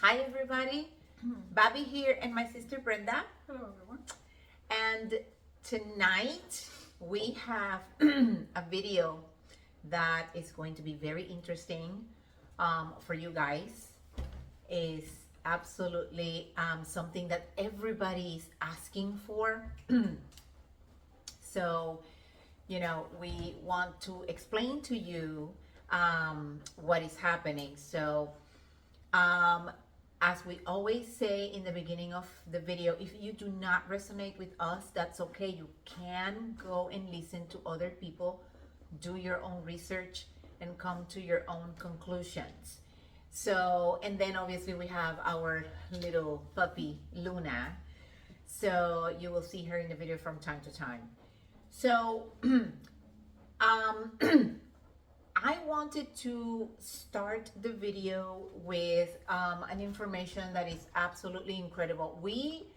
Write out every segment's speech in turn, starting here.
Hi everybody, Bobby here and my sister Brenda. Hello, everyone. And tonight we have a video that is going to be very interesting for you guys. Is absolutely something that everybody is asking for. So, we want to explain to you what is happening. So, um, as we always say in the beginning of the video, if you do not resonate with us, that's okay. You can go and listen to other people, do your own research, and come to your own conclusions. So, and then obviously we have our little puppy, Luna. So you will see her in the video from time to time. So, I wanted to start the video with an information that is absolutely incredible. We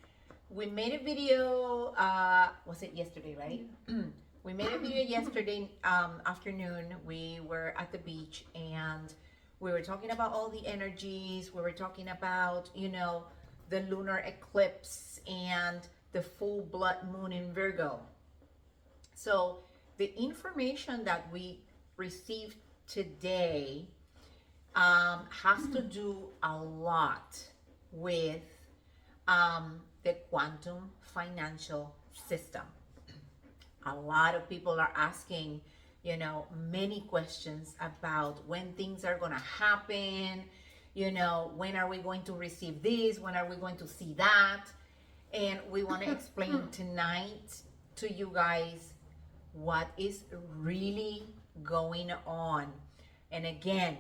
made a video. Was it yesterday, right? We made a video yesterday afternoon. We were at the beach and we were talking about all the energies. We were talking about the lunar eclipse and the full blood moon in Virgo. So the information that we received today has to do a lot with the quantum financial system. A lot of people are asking, many questions about when things are going to happen, when are we going to receive this, when are we going to see that. And we want to explain tonight to you guys what is really going on. And again,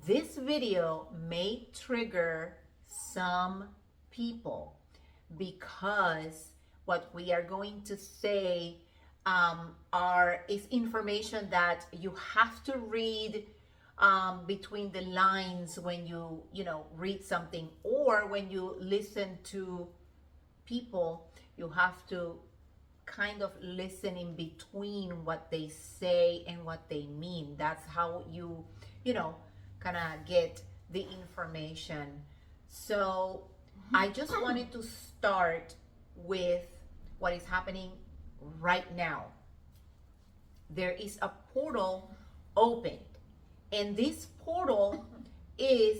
this video may trigger some people because what we are going to say is information that you have to read between the lines when you read something, or when you listen to people, you have to kind of listen in between what they say and what they mean. That's how you kind of get the information. So I just wanted to start with what is happening right now. There is a portal opened, and this portal is,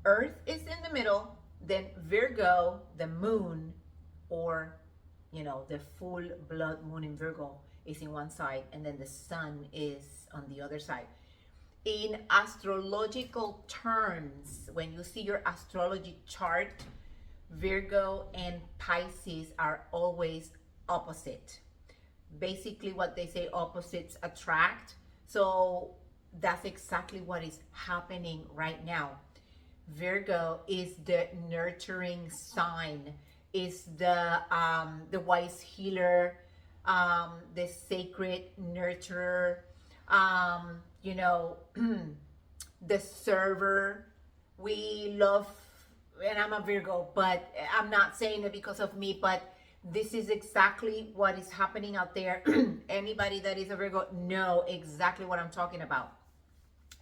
Earth is in the middle, then Virgo, the moon, or the full blood moon in Virgo is in one side, and then the sun is on the other side. In astrological terms, when you see your astrology chart, Virgo and Pisces are always opposite. Basically, what they say, opposites attract. So that's exactly what is happening right now. Virgo is the nurturing sign, is the wise healer, the sacred nurturer, the server. We love, and I'm a Virgo, but I'm not saying it because of me, but this is exactly what is happening out there. Anybody that is a Virgo know exactly what I'm talking about.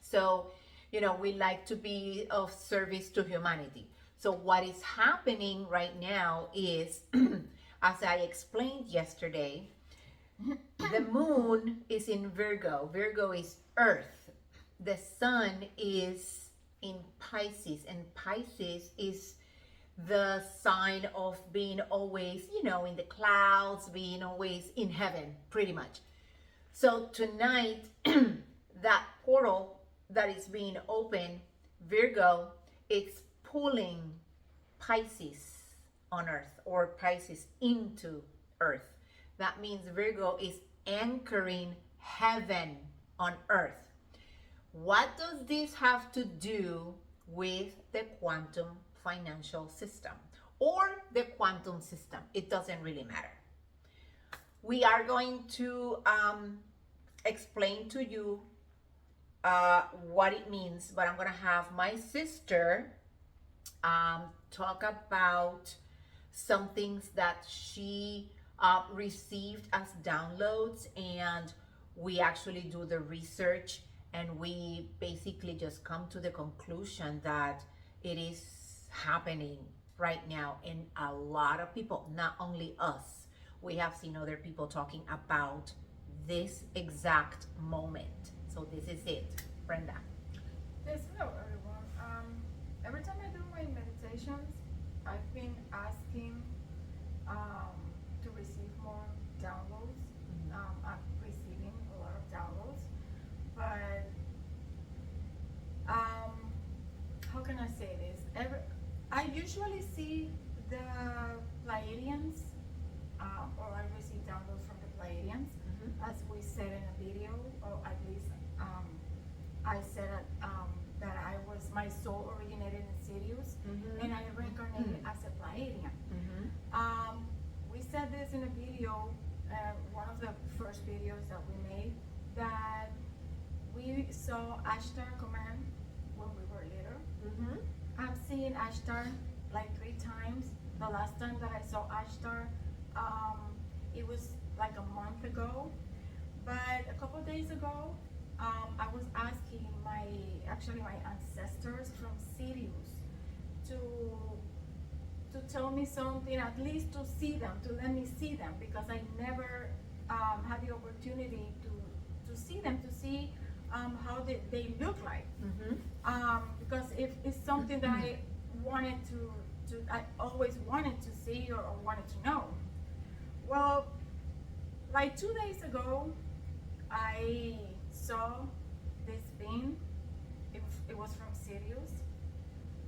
So, we like to be of service to humanity. So what is happening right now is, as I explained yesterday, the moon is in Virgo. Virgo is Earth. The sun is in Pisces, and Pisces is the sign of being always, in the clouds, being always in heaven, pretty much. So tonight, that portal that is being opened, Virgo, it's pulling Pisces on Earth, or Pisces into Earth. That means Virgo is anchoring heaven on Earth. What does this have to do with the quantum financial system or the quantum system? It doesn't really matter. We are going to explain to you what it means, but I'm going to have my sister talk about some things that she received as downloads, and we actually do the research and we basically just come to the conclusion that it is happening right now in a lot of people, not only us. We have seen other people talking about this exact moment. So this is it, Brenda. Yes, hello everyone. Every time I do my meditations, I've been asking to receive more downloads. I'm receiving a lot of downloads, but how can I say this? I usually see the Pleiadians, or I receive downloads from the Pleiadians, as we said in a video, or at least I said that my soul originated in Sirius, and I reincarnated as a Pleiadian. We said this in a video, one of the first videos that we made, that we saw Ashtar Command when we were little. I've seen Ashtar like 3 times. The last time that I saw Ashtar, it was like a month ago. But a couple days ago, I was asking my ancestors from Sirius to tell me something, at least to see them, to let me see them, because I never had the opportunity to see them, to see how they look like. Because if it's something that I always wanted to see or wanted to know. Well, like 2 days ago, I saw this being. It was from Sirius.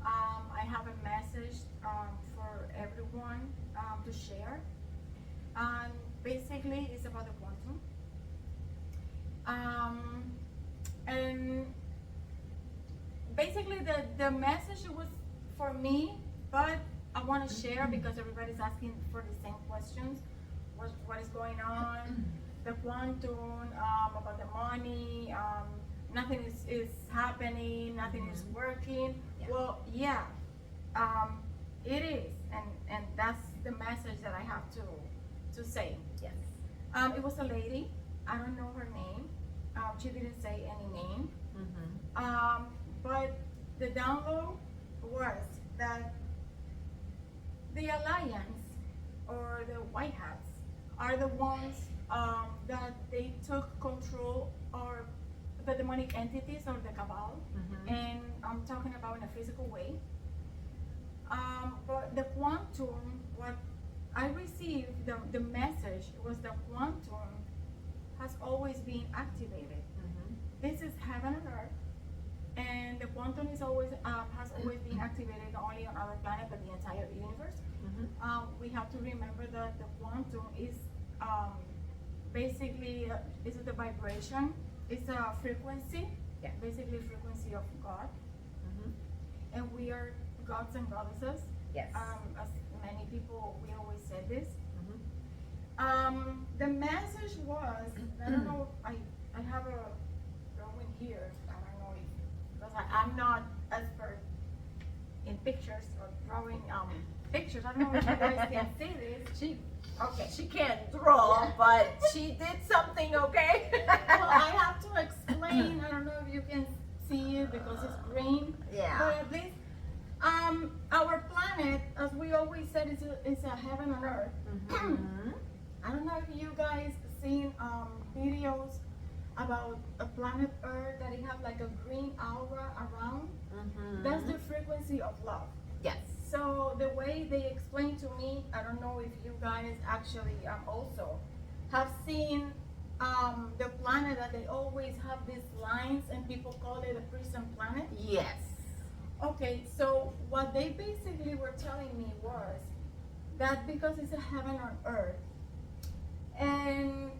I have a message for everyone to share. And basically, it's about the quantum. And basically, the message was for me, but I want to share because everybody's asking for the same questions. What is going on? The quantum, about the money, nothing is happening, nothing is working. Yeah. Well, yeah, it is, and that's the message that I have to say. Yes. It was a lady. I don't know her name. She didn't say any name. But the download was that the Alliance or the White Hats are the ones that they took control of the demonic entities or the cabal, and I'm talking about in a physical way. But the quantum, what I received, the message was the quantum has always been activated. This is heaven and earth, and the quantum is always has always been activated not only on our planet but the entire universe. We have to remember that the quantum is basically is the vibration. It's a frequency, basically frequency of God, and we are gods and goddesses. Yes. As many people, we always said this. The message was, I don't know, I have a drawing here. I don't know if, because I'm not expert in pictures or drawing pictures. I don't know if you guys can see this. She can't draw, but she did something, okay? Well, I have to explain. I don't know if you can see it because it's green. Yeah. But at least our planet, as we always said, is a heaven on earth. I don't know if you guys seen videos about a planet Earth that it have like a green aura around. That's the frequency of love. Yes. So the way they explain to me, I don't know if you guys actually also have seen the planet that they always have these lines and people call it a prison planet. Yes. Okay, so what they basically were telling me was that because it's a heaven on earth, and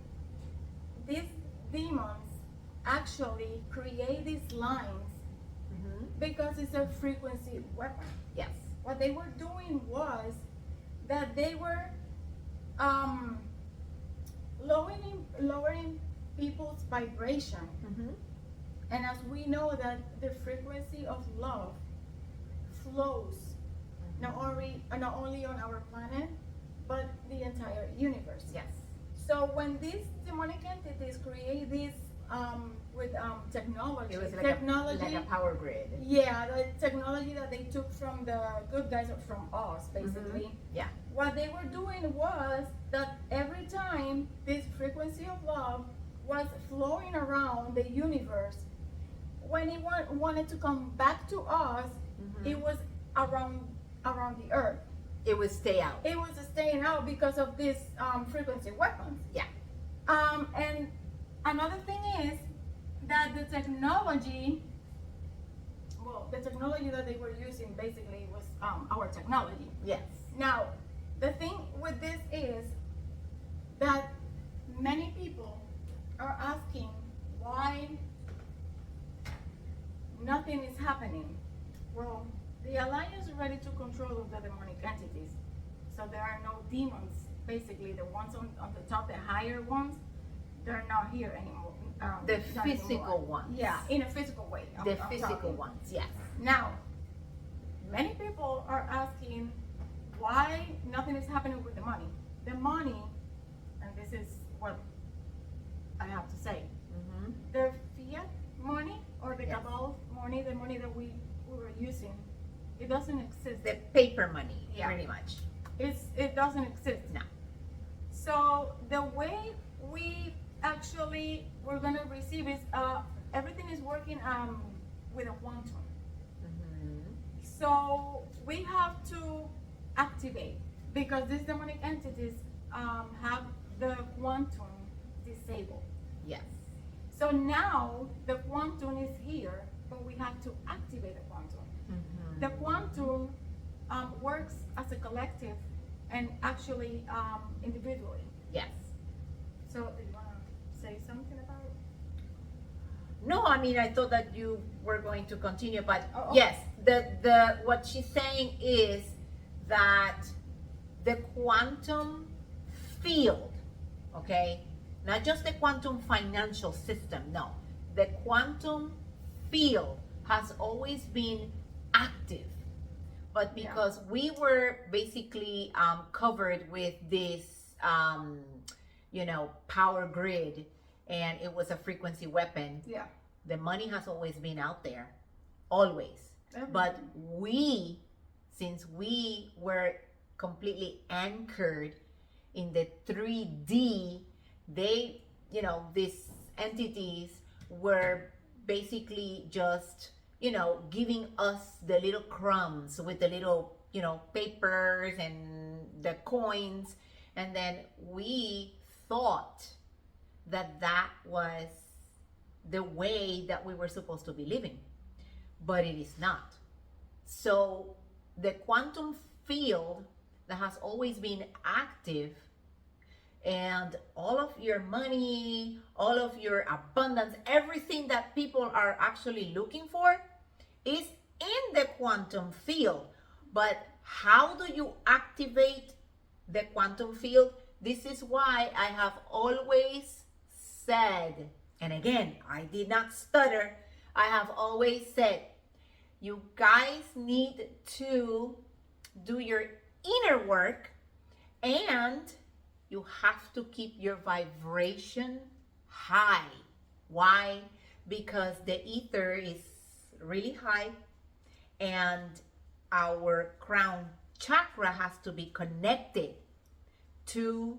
these demons actually create these lines because it's a frequency weapon. Yes. What they were doing was that they were lowering people's vibration. And as we know that the frequency of love flows not only on our planet, but the entire universe. Yes. So when these demonic entities create these technology. It was Technology. like a power grid. Yeah, the technology that they took from the good guys or from us, basically. Yeah. What they were doing was that every time this frequency of love was flowing around the universe, when it wanted to come back to us, it was around the earth. It would stay out. It was staying out because of this frequency weapons. Yeah. And another thing is that the technology that they were using basically was our technology. Yes. Now, the thing with this is that many people are asking why nothing is happening. Well, the Alliance is ready to control of the demonic entities. So there are no demons. Basically, the ones on the top, the higher ones, they're not here anymore. The not physical anymore. ones. Yeah, in a physical way. The I'm physical talking. ones, yes. Now, many people are asking why nothing is happening with the money. The money, and this is what I have to say, the fiat money or the cabal money, the money that we were using, it doesn't exist. The paper money, Yeah. pretty much. It doesn't exist. No. So the way we're gonna receive is everything is working with a quantum. So we have to activate because these demonic entities have the quantum disabled. Yes. So now the quantum is here, but we have to activate the quantum. The quantum works as a collective and actually individually. Yes. So do you want to say something about it? No, I mean, I thought that you were going to continue, but Oh, okay. yes, the what she's saying is that the quantum field, okay, not just the quantum financial system, no, the quantum field has always been active, but because we were basically covered with this, power grid, and it was a frequency weapon. Yeah. The money has always been out there, always. But since we were completely anchored in the 3D, these entities were basically just, giving us the little crumbs with the little, papers and the coins. And then we thought that was the way that we were supposed to be living, but it is not. So the quantum field that has always been active, and all of your money, all of your abundance, everything that people are actually looking for is in the quantum field. But how do you activate the quantum field? This is why I have always said, and again, I did not stutter, I have always said, you guys need to do your inner work, and you have to keep your vibration high. Why? Because the ether is really high, and our crown chakra has to be connected to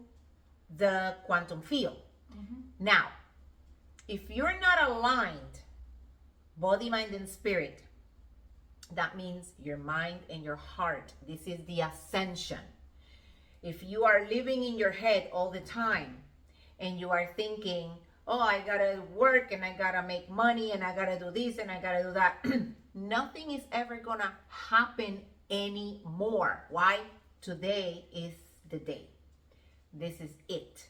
the quantum field. Now, if you're not aligned, body, mind, and spirit, that means your mind and your heart. This is the ascension. If you are living in your head all the time and you are thinking, oh, I gotta work and I gotta make money and I gotta do this and I gotta do that, nothing is ever gonna happen anymore. Why? Today is the day. This is it.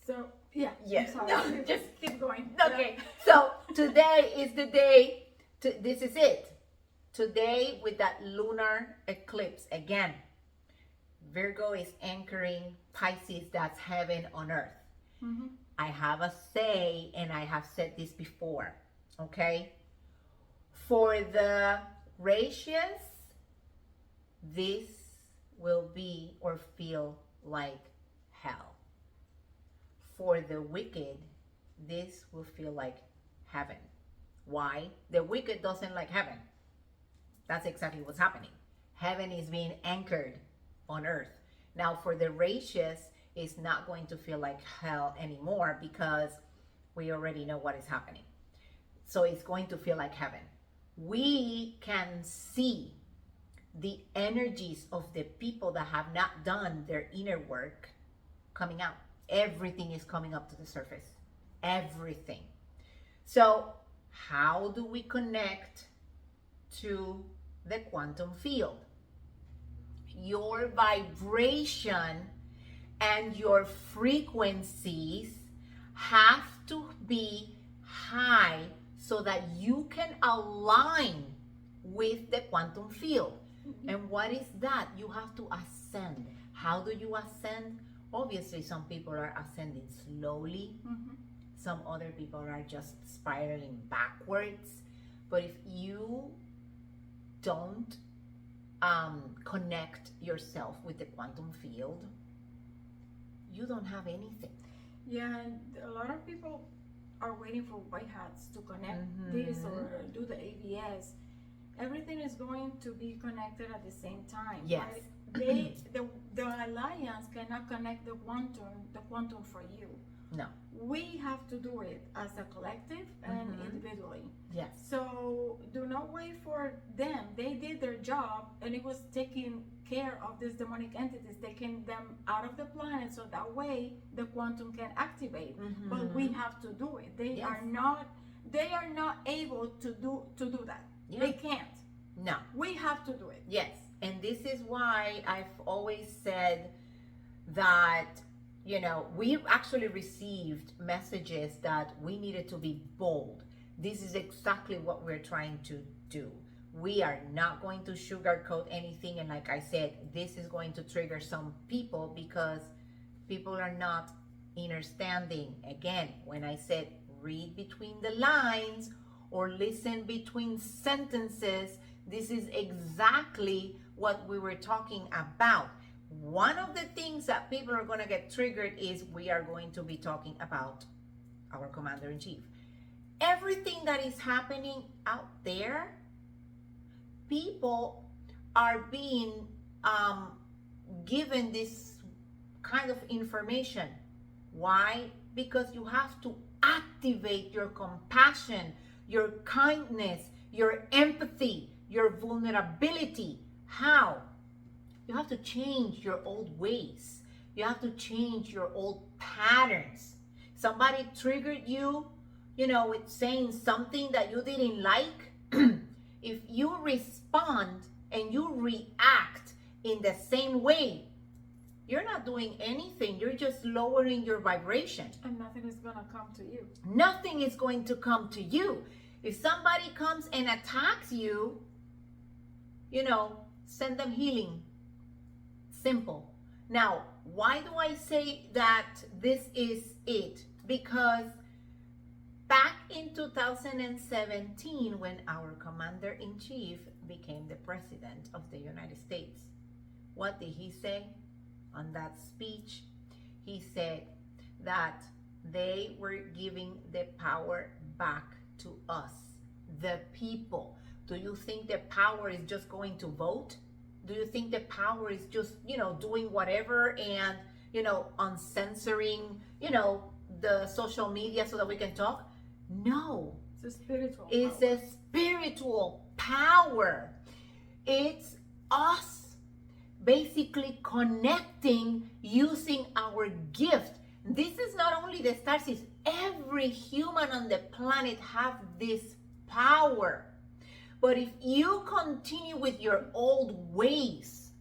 So yeah. Yes. I'm sorry. No, just keep going. Okay. So today is the day. This is it. Today, with that lunar eclipse again, Virgo is anchoring Pisces. That's heaven on earth. I have a say, and I have said this before. Okay. For the gracious, this will be or feel like hell. For the wicked, this will feel like heaven. Why? The wicked doesn't like heaven. That's exactly what's happening. Heaven is being anchored on earth. Now, for the righteous, it's not going to feel like hell anymore because we already know what is happening. So it's going to feel like heaven. We can see the energies of the people that have not done their inner work coming out. Everything is coming up to the surface. Everything. So, how do we connect to the quantum field? Your vibration and your frequencies have to be high so that you can align with the quantum field. And what is that? You have to ascend. How do you ascend? Obviously, some people are ascending slowly. Some other people are just spiraling backwards. But if you don't connect yourself with the quantum field, you don't have anything. Yeah, and a lot of people are waiting for white hats to connect this or do the ABS. Everything is going to be connected at the same time. Yes. Right? The alliance cannot connect the quantum for you. No. We have to do it as a collective and individually. Yes. So do not wait for them. They did their job, and it was taking care of these demonic entities, taking them out of the planet, so that way the quantum can activate. But we have to do it. They are not able to do that. Yeah. They can't. No. We have to do it. Yes. And this is why I've always said that, you know, we actually received messages that we needed to be bold. This is exactly what we're trying to do. We are not going to sugarcoat anything. And like I said, this is going to trigger some people because people are not understanding. Again, when I said read between the lines or listen between sentences, this is exactly what we were talking about. One of the things that people are going to get triggered is we are going to be talking about our commander-in-chief. Everything that is happening out there, people are being given this kind of information. Why? Because you have to activate your compassion, your kindness, your empathy, your vulnerability. How? You have to change your old ways. You have to change your old patterns. Somebody triggered you, you know, with saying something that you didn't like. If you respond and you react in the same way, you're not doing anything. You're just lowering your vibration. And nothing is going to come to you. Nothing is going to come to you. If somebody comes and attacks you, you know, send them healing. Simple. Now, why do I say that this is it? Because back in 2017, when our commander-in-chief became the president of the United States, what did he say on that speech? He said that they were giving the power back to us, the people. Do you think the power is just going to vote? Do you think the power is just, you know, doing whatever and, you know, uncensoring, you know, the social media so that we can talk? No. It's a spiritual It's power. a spiritual power. It's us basically connecting using our gift. This is not only the stars, it's every human on the planet have this power. But if you continue with your old ways,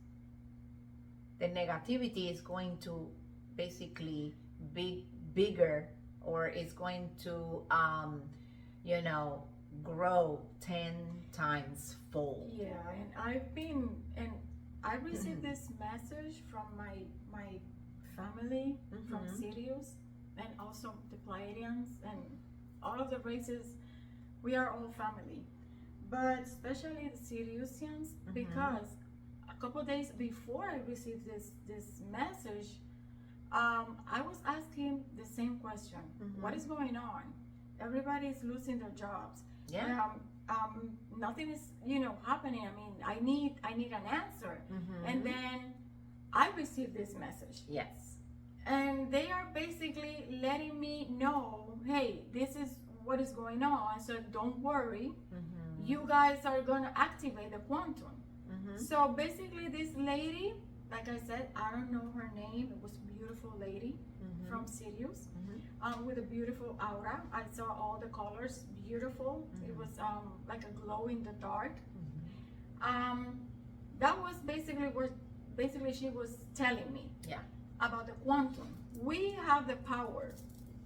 the negativity is going to basically be bigger, or it's going to, you know, grow 10 times fold. Yeah, and I received this message from my family from Sirius, and also the Pleiadians and all of the races. We are all family, but especially the Siriusians, because a couple days before I received this message, I was asking the same question. What is going on? Everybody is losing their jobs. Yeah. Nothing is, happening. I mean, I need an answer. And then I received this message. Yes. And they are basically letting me know, hey, this is what is going on. So don't worry. You guys are gonna activate the quantum. So basically, this lady, like I said, I don't know her name. It was a beautiful lady from Sirius, with a beautiful aura. I saw all the colors, beautiful. It was like a glow in the dark. That was basically what she was telling me. Yeah. About the quantum. We have the power.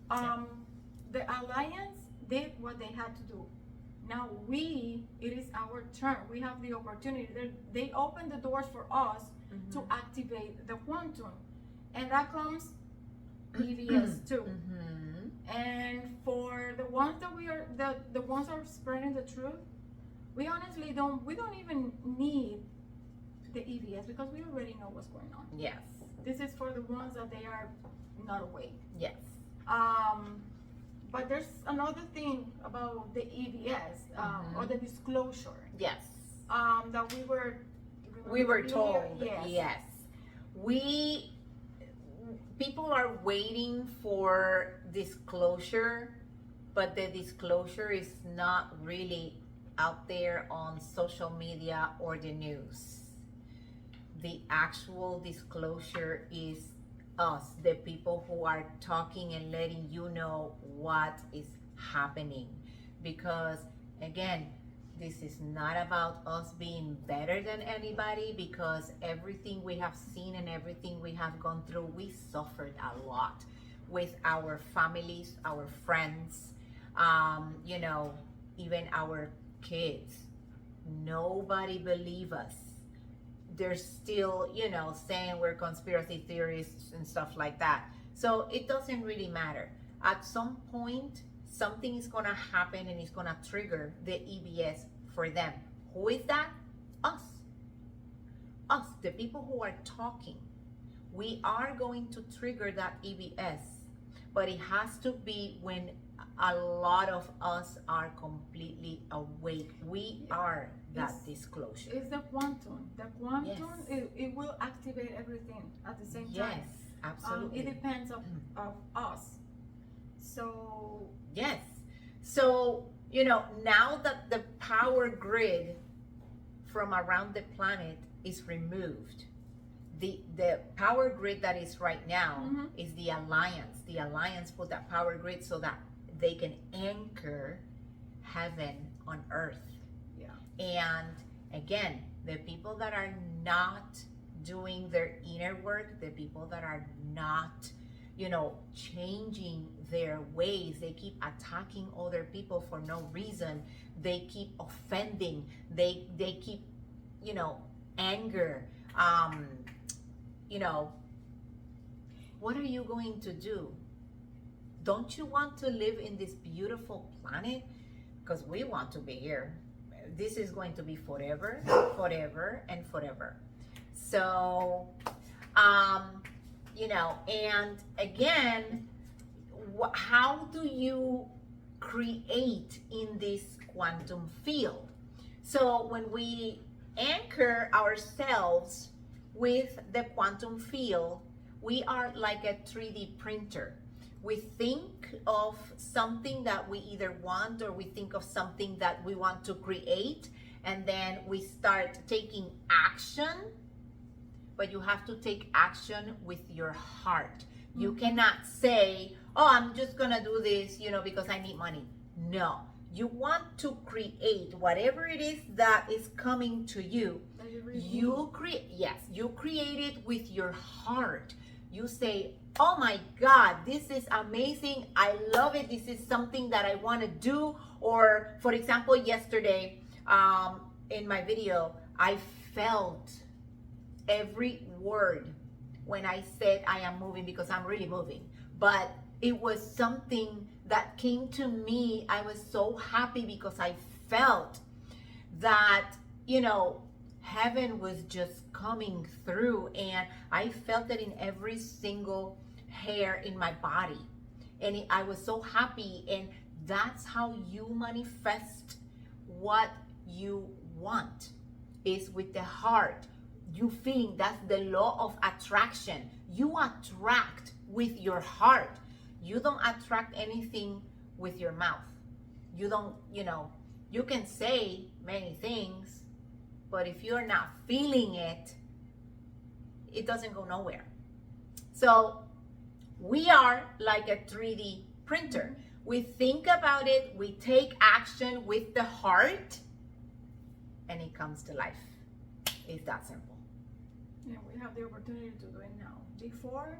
The alliance did what they had to do. Now it is our turn. We have the opportunity. They opened the doors for us to activate the quantum. And that comes EVS too. And for the ones that the ones that are spreading the truth, we honestly don't even need the EVS because we already know what's going on. Yes. This is for the ones that they are not awake. Yes. But there's another thing about the EVS, or the disclosure. Yes. That we were told. Yes. Yes. People are waiting for disclosure, but the disclosure is not really out there on social media or the news. The actual disclosure is us, the people who are talking and letting you know what is happening. Because again, this is not about us being better than anybody, because everything we have seen and everything we have gone through, we suffered a lot with our families, our friends, even our kids. Nobody believe us. They're still, saying we're conspiracy theorists and stuff like that. So it doesn't really matter. At some point, something is gonna happen and it's gonna trigger the EBS for them. Who is that? Us. Us, the people who are talking. We are going to trigger that EBS, but it has to be when a lot of us are completely awake. We are that disclosure. It's the quantum. The quantum, yes. it will activate everything at the same time. Yes, absolutely. It depends of us. So yes. So, now that the power grid from around the planet is removed, the power grid that is right now is the alliance. The alliance put that power grid so that they can anchor heaven on earth. Yeah. And again, the people that are not doing their inner work, the people that are not, changing their ways, they keep attacking other people for no reason. They keep offending. They keep, anger. What are you going to do? Don't you want to live in this beautiful planet? Because we want to be here. This is going to be forever, forever, and forever. So, and again, how do you create in this quantum field? So when we anchor ourselves with the quantum field, we are like a 3D printer. We think of something that we either want, or we think of something that we want to create, and then we start taking action. But you have to take action with your heart. You cannot say, oh, I'm just gonna do this, because I need money. No, you want to create whatever it is that is coming to you. You create it with your heart. You say, oh my God, this is amazing. I love it. This is something that I want to do. Or for example, yesterday, in my video, I felt every word when I said I am moving, because I'm really moving. But it was something that came to me. I was so happy because I felt that, heaven was just coming through, and I felt it in every single hair in my body. And I was so happy. And that's how you manifest what you want, is with the heart. You feeling, that's the law of attraction. You attract with your heart. You don't attract anything with your mouth. You don't, you can say many things, but if you're not feeling it, it doesn't go nowhere. So we are like a 3D printer. We think about it, we take action with the heart, and it comes to life. It's that simple. Yeah, we have the opportunity to do it now. Before,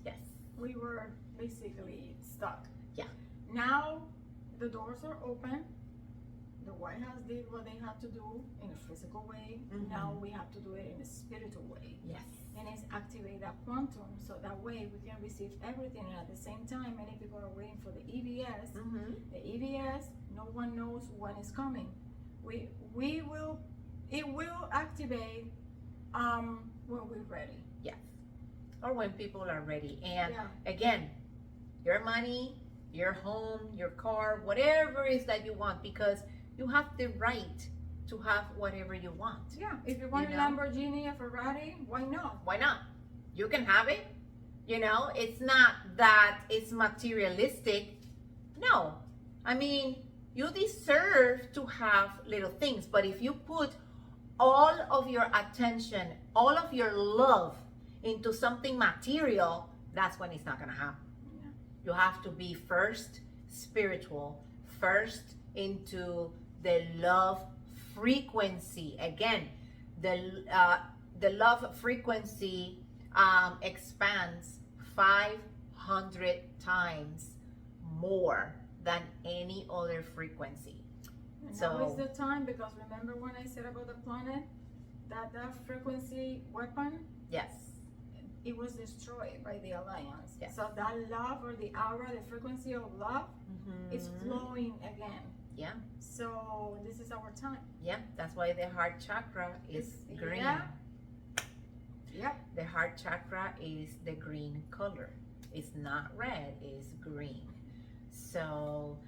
Yes. we were basically stuck. Yeah. Now the doors are open. The White House did what they had to do in a physical way. Mhm. Now we have to do it in a spiritual way. Yes. And it's activate that quantum, so that way we can receive everything. And at the same time, many people are waiting for the EBS. Mm-hmm. The EBS, no one knows when it's coming. It will activate when we're ready. Yes. Or when people are ready. And Yeah. again, your money, your home, your car, whatever it is that you want, because you have the right to have whatever you want. Yeah, if you want You a know? Lamborghini, a Ferrari, why not? Why not? You can have it. It's not that it's materialistic. No. I mean, you deserve to have little things, but if you put all of your attention, all of your love into something material, that's when it's not going to happen. Yeah. You have to be first spiritual, first into the love frequency. Again, the love frequency expands 500 times more than any other frequency. And So- now is the time, because remember when I said about the planet, that frequency weapon, Yes. it was destroyed by the alliance. Yes. So that love, or the aura, the frequency of love, is flowing again. Yeah. So this is our time. Yeah, that's why the heart chakra is It's- green. yeah. Yep. The heart chakra is the green color. It's not red, it's green. So,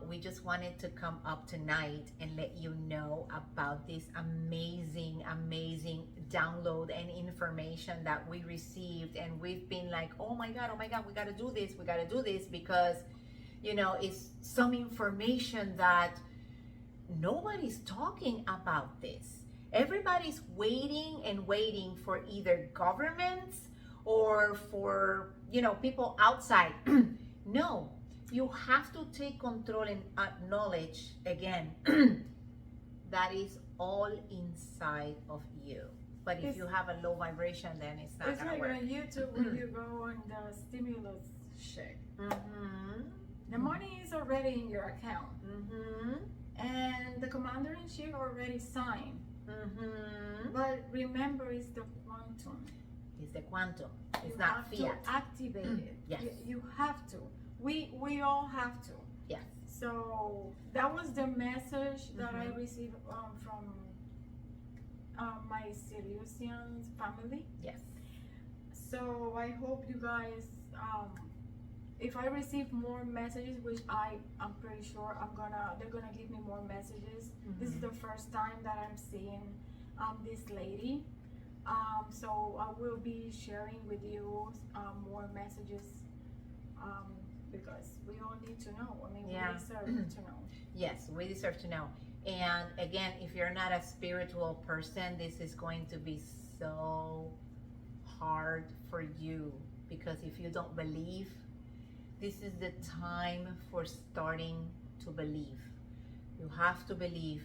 we just wanted to come up tonight and let you know about this amazing, amazing download and information that we received. And we've been like, oh my God, we got to do this, because, it's some information that nobody's talking about this. Everybody's waiting for either governments or for, people outside. No, you have to take control and acknowledge again that is all inside of you. But if you have a low vibration, then it's not It's gonna like work. on YouTube when you go on the stimulus check. Mm-hmm. The money is already in your account, Mm-hmm. and the commander-in-chief already signed. Mm-hmm. But remember, it's the quantum. It's the quantum. It's You not have fiat. to activate it. Yes. You have to. We all have to. Yes. So that was the message that I Mhm. received from my Siriusian family. Yes. So I hope you guys, if I receive more messages, which I'm pretty sure they're gonna give me more messages. This is Mhm. the first time that I'm seeing this lady. So I will be sharing with you more messages, because we all need to know. I mean, Yeah. we deserve to know. Yes, we deserve to know. And again, if you're not a spiritual person, this is going to be so hard for you, because if you don't believe, this is the time for starting to believe. You have to believe.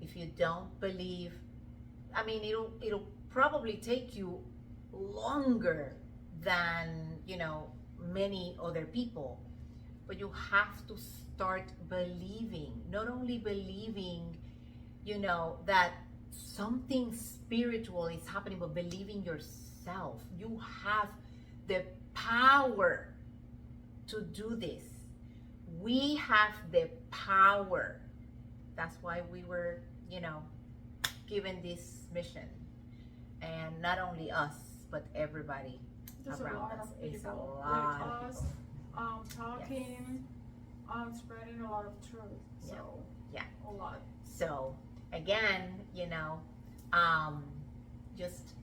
If you don't believe, I mean, it'll probably take you longer than, many other people. But you have to start believing, not only believing, that something spiritual is happening, but believing yourself. You have the power to do this. We have the power. That's why we were, given this mission. And not only us, but everybody There's a around lot us. of It's a people lot like of us, people. talking, spreading a lot of truth. So Yeah. a lot. So again, just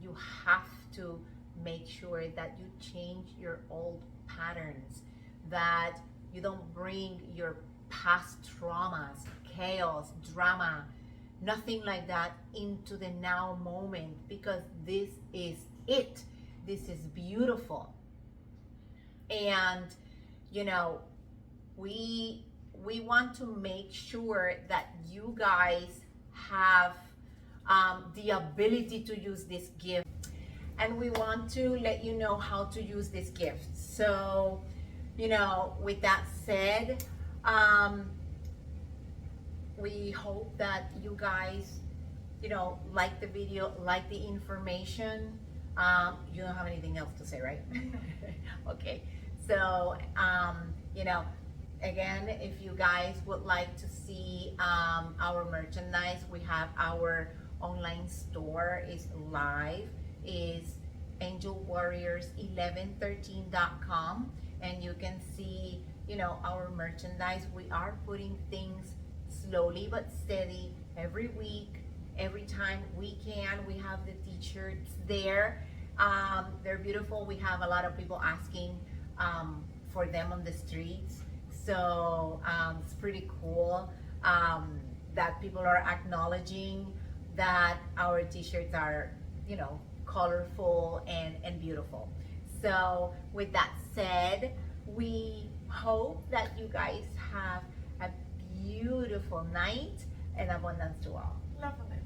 you have to make sure that you change your old patterns, that you don't bring your past traumas, chaos, drama, nothing like that into the now moment, because this is it. This is beautiful. And we want to make sure that you guys have the ability to use this gift, and we want to let you know how to use this gift. So with that said, we hope that you guys like the video, like the information. You don't have anything else to say, right? Okay. So again, if you guys would like to see our merchandise, we have our online store is live, is angelwarriors1113.com, and you can see our merchandise. We are putting things slowly but steady every week. Every time we can, we have the t-shirts there. They're beautiful. We have a lot of people asking for them on the streets. So it's pretty cool that people are acknowledging that our t-shirts are, colorful and beautiful. So with that said, we hope that you guys have a beautiful night and abundance to all. Love and light.